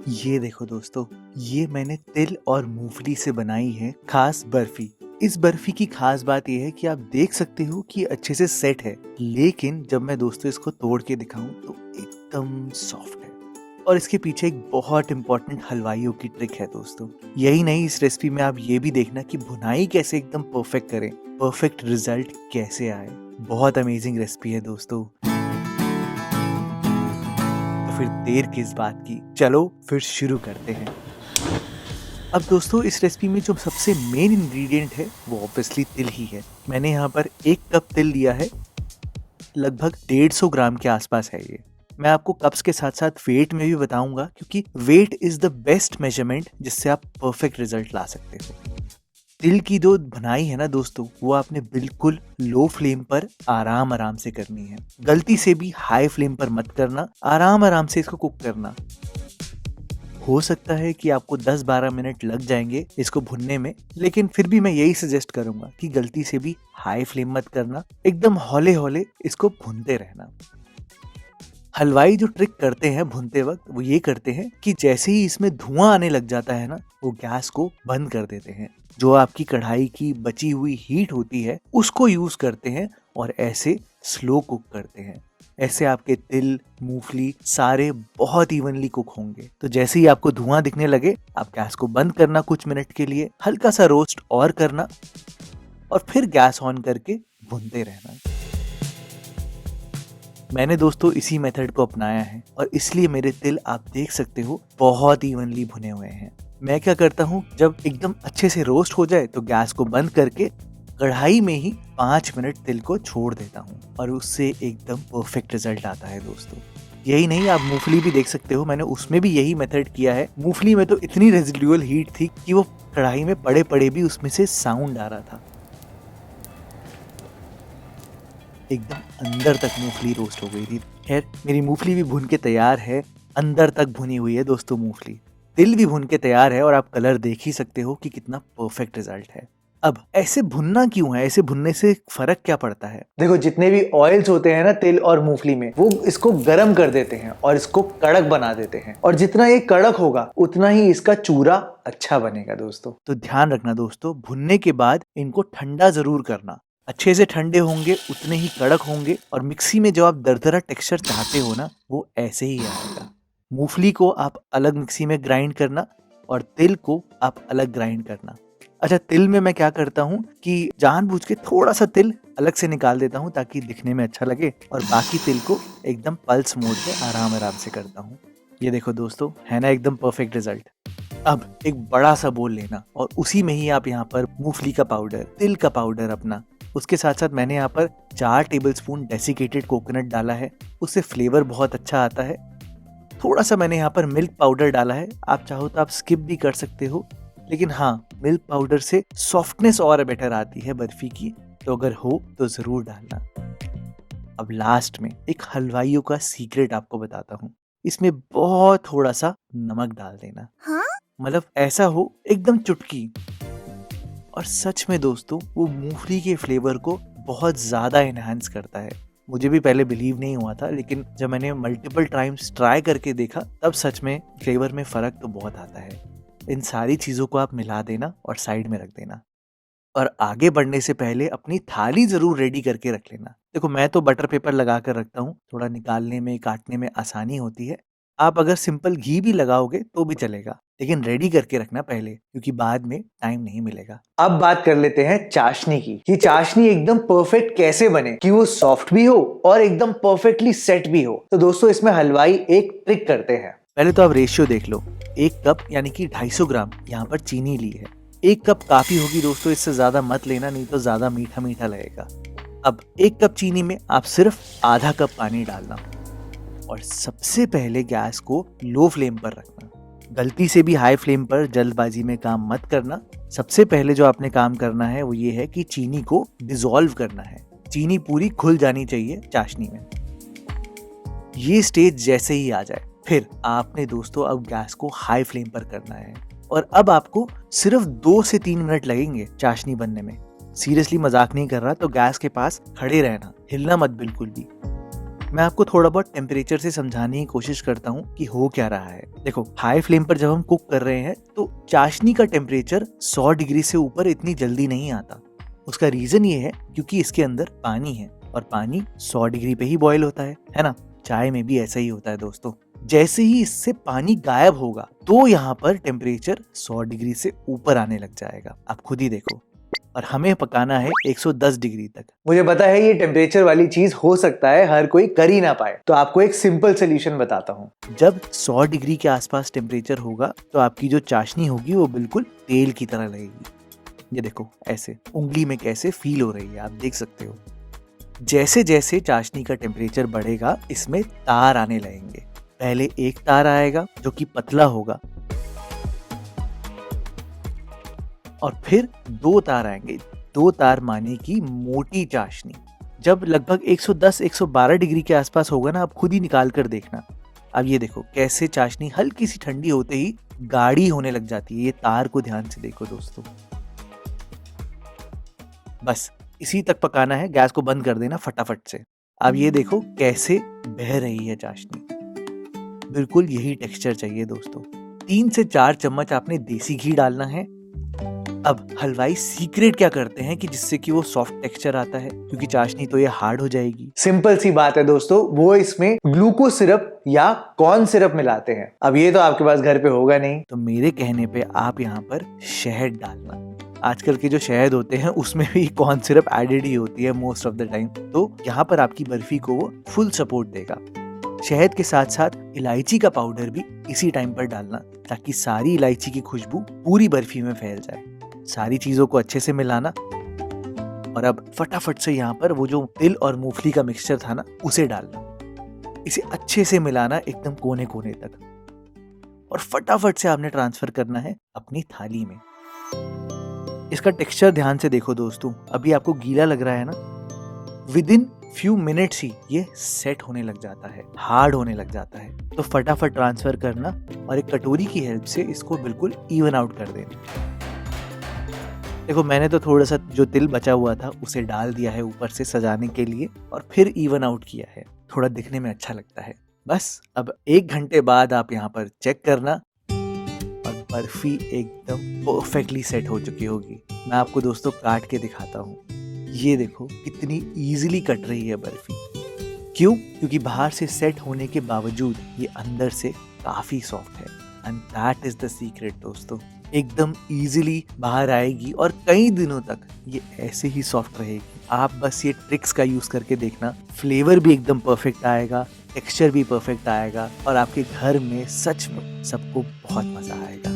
ये देखो दोस्तों, ये मैंने तिल और मूंगफली से बनाई है खास बर्फी। इस बर्फी की खास बात यह है कि आप देख सकते हो कि अच्छे से सेट है, लेकिन जब मैं दोस्तों इसको तोड़ के दिखाऊं तो एकदम सॉफ्ट है। और इसके पीछे एक बहुत इंपॉर्टेंट हलवाइयों की ट्रिक है दोस्तों। यही नहीं, इस रेसिपी में आप ये भी देखना कि भुनाई कैसे एकदम परफेक्ट करें, परफेक्ट रिजल्ट कैसे आए। बहुत अमेजिंग रेसिपी है दोस्तों। फिर देर किस बात की, चलो फिर शुरू करते हैं। अब दोस्तों, इस रेसिपी में जो सबसे मेन इंग्रेडिएंट है वो ऑब्वियसली तिल ही है। मैंने यहाँ पर 1 कप तिल लिया है, लगभग 150 ग्राम के आसपास है ये। मैं आपको कप्स के साथ साथ वेट में भी बताऊंगा, क्योंकि weight is the best measurement जिससे आप परफेक्ट रिजल्ट ला सकते हो। तिल की जो भुनाई है ना दोस्तों, वो आपने बिल्कुल लो फ्लेम पर आराम आराम से करनी है। गलती से भी हाई फ्लेम पर मत करना, आराम आराम से इसको कुक करना। हो सकता है कि आपको 10-12 मिनट लग जाएंगे इसको भुनने में, लेकिन फिर भी मैं यही सजेस्ट करूंगा कि गलती से भी हाई फ्लेम मत करना, एकदम हौले हौले इसको भुनते रहना। हलवाई जो ट्रिक करते हैं भुनते वक्त, वो ये करते हैं कि जैसे ही इसमें धुआं आने लग जाता है ना, वो गैस को बंद कर देते हैं। जो आपकी कढ़ाई की बची हुई हीट होती है उसको यूज करते हैं और ऐसे स्लो कुक करते हैं। ऐसे आपके तिल, मूंगफली सारे बहुत इवनली कुक होंगे। तो जैसे ही आपको धुआं दिखने लगे, आप गैस को बंद करना, कुछ मिनट के लिए हल्का सा रोस्ट और करना और फिर गैस ऑन करके भुनते रहना। मैंने दोस्तों इसी मेथड को अपनाया है और इसलिए मेरे तिल आप देख सकते हो बहुत इवनली भुने हुए हैं। मैं क्या करता हूँ, जब एकदम अच्छे से रोस्ट हो जाए तो गैस को बंद करके कढ़ाई में ही 5 मिनट तिल को छोड़ देता हूँ और उससे एकदम परफेक्ट रिजल्ट आता है दोस्तों। यही नहीं, आप मूंगफली भी देख सकते हो, मैंने उसमें भी यही मेथड किया है। मूंगफली में तो इतनी रेजिडुअल हीट थी कि वो कढ़ाई में पड़े पड़े भी उसमें से साउंड आ रहा था। एकदम अंदर तक मूंगफली रोस्ट हो गई थी। खैर, मेरी मूंगफली भी भुन के तैयार है, अंदर तक भुनी हुई है दोस्तों मूंगफली। तिल भी भुन के तैयार है और आप कलर देख ही सकते हो कि कितना परफेक्ट रिजल्ट है। अब ऐसे भुनना क्यों है, ऐसे भुनने से फर्क क्या पड़ता है? देखो, जितने भी ऑयल्स होते हैं ना तिल और मूंगफली में, वो इसको गर्म कर देते हैं और इसको कड़क बना देते हैं। और जितना ये कड़क होगा उतना ही इसका चूरा अच्छा बनेगा दोस्तों। तो ध्यान रखना दोस्तों, भुनने के बाद इनको ठंडा जरूर करना। अच्छे से ठंडे होंगे उतने ही कड़क होंगे और मिक्सी में जो आप दरदरा टेक्सचर चाहते हो ना, वो ऐसे ही आएगा। मूंगफली को आप अलग मिक्सी में ग्राइंड करना और तिल को आप अलग ग्राइंड करना। अच्छा, तिल में मैं क्या करता हूँ कि जानबूझ के थोड़ा सा तिल अलग से निकाल देता हूँ ताकि दिखने में अच्छा लगे, और बाकी तिल को एकदम पल्स मोड पे आराम आराम से करता हूँ। ये देखो दोस्तों, है ना एकदम परफेक्ट रिजल्ट। अब एक बड़ा सा बोल लेना और उसी में ही आप यहाँ पर मूंगफली का पाउडर, तिल का पाउडर अपना, उसके साथ साथ मैंने यहाँ पर 4 टेबलस्पून डेसिकेटेड कोकोनट डाला है, उससे फ्लेवर बहुत अच्छा आता है। थोड़ा सा मैंने यहाँ पर मिल्क पाउडर डाला है, आप चाहो तो आप स्किप भी कर सकते हो, लेकिन हाँ, मिल्क पाउडर से सॉफ्टनेस और बेटर आती है बर्फी की, तो अगर हो तो जरूर डालना। अब लास्ट में एक हलवाइयों का सीक्रेट आपको बताता हूँ, इसमें बहुत थोड़ा सा नमक डाल देना। हाँ? मतलब ऐसा हो एकदम चुटकी। और सच में दोस्तों, वो मूंगफली के फ्लेवर को बहुत ज्यादा एनहांस करता है। मुझे भी पहले बिलीव नहीं हुआ था, लेकिन जब मैंने मल्टीपल टाइम्स ट्राई करके देखा, तब सच में फ्लेवर में फर्क तो बहुत आता है। इन सारी चीजों को आप मिला देना और साइड में रख देना, और आगे बढ़ने से पहले अपनी थाली जरूर रेडी करके रख लेना। देखो, मैं तो बटर पेपर लगा कर रखता हूँ, थोड़ा निकालने में काटने में आसानी होती है। आप अगर सिंपल घी भी लगाओगे तो भी चलेगा, लेकिन रेडी करके रखना पहले, क्योंकि बाद में टाइम नहीं मिलेगा। अब बात कर लेते हैं चाशनी की, कि चाशनी एकदम परफेक्ट कैसे बने, कि वो सॉफ्ट भी हो और एकदम परफेक्टली सेट भी हो। तो दोस्तों, इसमें हलवाई एक ट्रिक करते हैं। पहले तो आप रेशियो देख लो, 1 कप यानी कि 250 ग्राम यहाँ पर चीनी ली है। 1 कप काफी होगी दोस्तों, इससे ज्यादा मत लेना, नहीं तो ज्यादा मीठा मीठा लगेगा। अब 1 कप चीनी में आप सिर्फ आधा कप पानी डालना और सबसे पहले गैस को लो फ्लेम पर रखना। गलती से भी हाई फ्लेम पर जल्दबाजी में काम मत करना। सबसे पहले जो आपने काम करना है वो ये है कि चीनी को डिसॉल्व करना है। चीनी पूरी घुल जानी चाहिए चाशनी में। ये स्टेज जैसे ही आ जाए, फिर आपने दोस्तों अब गैस को हाई फ्लेम पर करना है और अब आपको सिर्फ 2 से 3 मिनट लगेंगे चाशनी बनने में। सीरियसली मजाक नहीं कर रहा, तो गैस के पास खड़े रहना, हिलना मत बिल्कुल भी। मैं आपको थोड़ा बहुत टेम्परेचर से समझाने की कोशिश करता हूँ कि हो क्या रहा है। देखो, हाई फ्लेम पर जब हम कुक कर रहे हैं तो चाशनी का टेम्परेचर 100 डिग्री से ऊपर इतनी जल्दी नहीं आता। उसका रीजन ये है क्योंकि इसके अंदर पानी है और पानी 100 डिग्री पे ही बॉयल होता है ना। चाय में भी ऐसा ही होता है दोस्तों। जैसे ही इससे पानी गायब होगा तो यहाँ पर टेम्परेचर 100 डिग्री से ऊपर आने लग जाएगा। आप खुद ही देखो। और हमें पकाना है 110 डिग्री तक। मुझे पता है ये टेम्परेचर वाली चीज हो सकता है हर कोई कर ही ना पाए, तो आपको एक सिंपल सोल्यूशन बताता हूँ। जब 100 डिग्री के आसपास टेम्परेचर होगा तो आपकी जो चाशनी होगी वो बिल्कुल तेल की तरह लगेगी। ये देखो, ऐसे उंगली में कैसे फील हो रही है, आप देख सकते हो। जैसे जैसे चाशनी का टेम्परेचर बढ़ेगा इसमें तार आने लगेंगे। पहले एक तार आएगा जो कि पतला होगा और फिर 2 तार आएंगे। 2 तार माने की मोटी चाशनी। जब लगभग 110-112 डिग्री के आसपास होगा ना, आप खुद ही निकाल कर देखना। अब ये देखो कैसे चाशनी हल्की सी ठंडी होते ही गाढ़ी होने लग जाती है। ये तार को ध्यान से देखो दोस्तों। बस इसी तक पकाना है, गैस को बंद कर देना फटाफट से। अब ये देखो कैसे बह रही है चाशनी। बिल्कुल यही टेक्सचर चाहिए दोस्तों। 3 से 4 चम्मच आपने देसी घी डालना है। अब हलवाई सीक्रेट क्या करते हैं कि जिससे कि वो सॉफ्ट टेक्सचर आता है, क्योंकि चाशनी तो ये हार्ड हो जाएगी। सिंपल सी बात है दोस्तों, वो इसमें ग्लूकोज सिरप या कॉर्न सिरप मिलाते हैं। अब ये तो आपके पास घर पे होगा नहीं, तो मेरे कहने पे आप यहाँ पर शहद डालना। आजकल के जो शहद होते हैं उसमें भी कॉर्न सिरप एडेड ही होती है मोस्ट ऑफ द टाइम, तो यहाँ पर आपकी बर्फी को वो फुल सपोर्ट देगा। शहद के साथ साथ इलायची का पाउडर भी इसी टाइम पर डालना, ताकि सारी इलायची की खुशबू पूरी बर्फी में फैल जाए। सारी चीजों को अच्छे से मिलाना और अब फटाफट से यहाँ पर वो जो तिल और मूंगफली का मिक्सचर था ना, उसे डालना। इसे अच्छे से मिलाना एकदम कोने कोने तक और फटाफट से आपने ट्रांसफर करना है अपनी थाली में। इसका टेक्सचर ध्यान से देखो दोस्तों। अभी आपको गीला लग रहा है ना, विद इन फ्यू मिनट्स ही ये सेट होने लग जाता है, हार्ड होने लग जाता है। तो फटाफट ट्रांसफर करना और एक कटोरी की हेल्प से इसको बिल्कुल इवन आउट कर देना। देखो, मैंने तो थोड़ा सा जो तिल बचा हुआ था उसे डाल दिया है ऊपर से सजाने के लिए और फिर इवन आउट किया है, थोड़ा दिखने में अच्छा लगता है। बस अब 1 घंटे बाद आप यहाँ पर चेक करना और बर्फी एकदम परफेक्टली सेट हो चुकी होगी। मैं आपको दोस्तों काट के दिखाता हूँ। ये देखो कितनी इजीली कट रही है बर्फी। क्यों? क्योंकि बाहर से सेट होने के बावजूद ये अंदर से काफी सॉफ्ट है। And that is the secret दोस्तों। एकदम इजीली बाहर आएगी और कई दिनों तक ये ऐसे ही सॉफ्ट रहेगी। आप बस ये ट्रिक्स का यूज करके देखना, फ्लेवर भी एकदम परफेक्ट आएगा, टेक्सचर भी परफेक्ट आएगा और आपके घर में सच में सबको बहुत मजा आएगा।